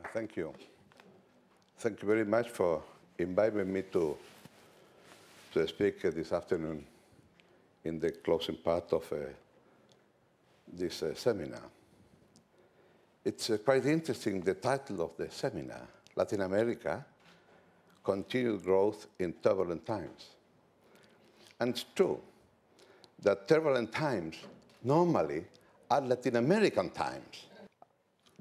Well, thank you. Thank you very much for inviting me to speak this afternoon in the closing part of this seminar. It's quite interesting, the title of the seminar, Latin America, Continued Growth in Turbulent Times. And it's true that turbulent times normally are Latin American times.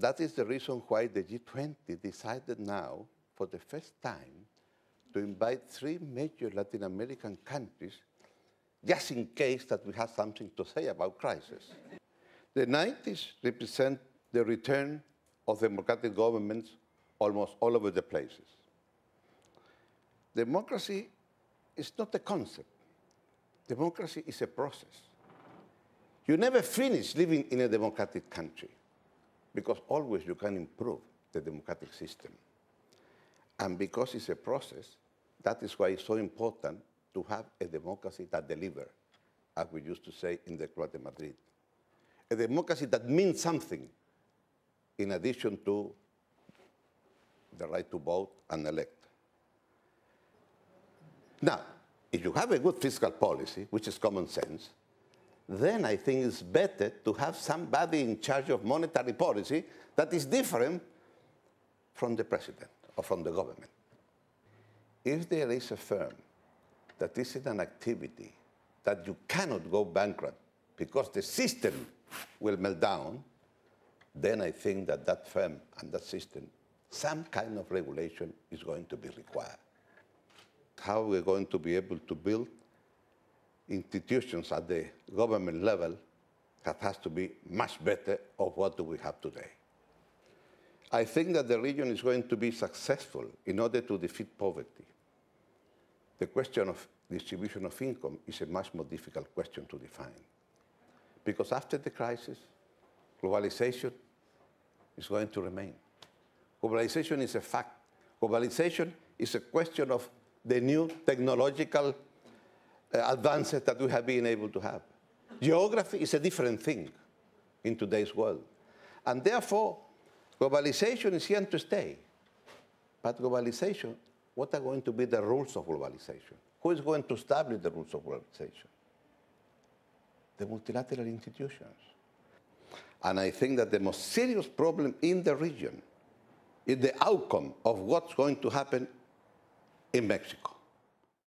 That is the reason why the G20 decided now, for the first time, to invite 3 major Latin American countries, just in case that we have something to say about crisis. The 90s represent the return of democratic governments almost all over the places. Democracy is not a concept. Democracy is a process. You never finish living in a democratic country, because always you can improve the democratic system. And because it's a process, that is why it's so important to have a democracy that delivers, as we used to say in the Club de Madrid. A democracy that means something, in addition to the right to vote and elect. Now, if you have a good fiscal policy, which is common sense, then I think it's better to have somebody in charge of monetary policy that is different from the president or from the government. If there is a firm that is in an activity that you cannot go bankrupt because the system will melt down, then I think that that firm and that system, some kind of regulation is going to be required. How we're going to be able to build institutions at the government level that has to be much better of what do we have today. I think that the region is going to be successful in order to defeat poverty. The question of distribution of income is a much more difficult question to define. Because after the crisis, globalization is going to remain. Globalization is a fact. Globalization is a question of the new technological advances that we have been able to have. Geography is a different thing in today's world. And therefore, globalization is here to stay. But globalization, what are going to be the rules of globalization? Who is going to establish the rules of globalization? The multilateral institutions. And I think that the most serious problem in the region is the outcome of what's going to happen in Mexico.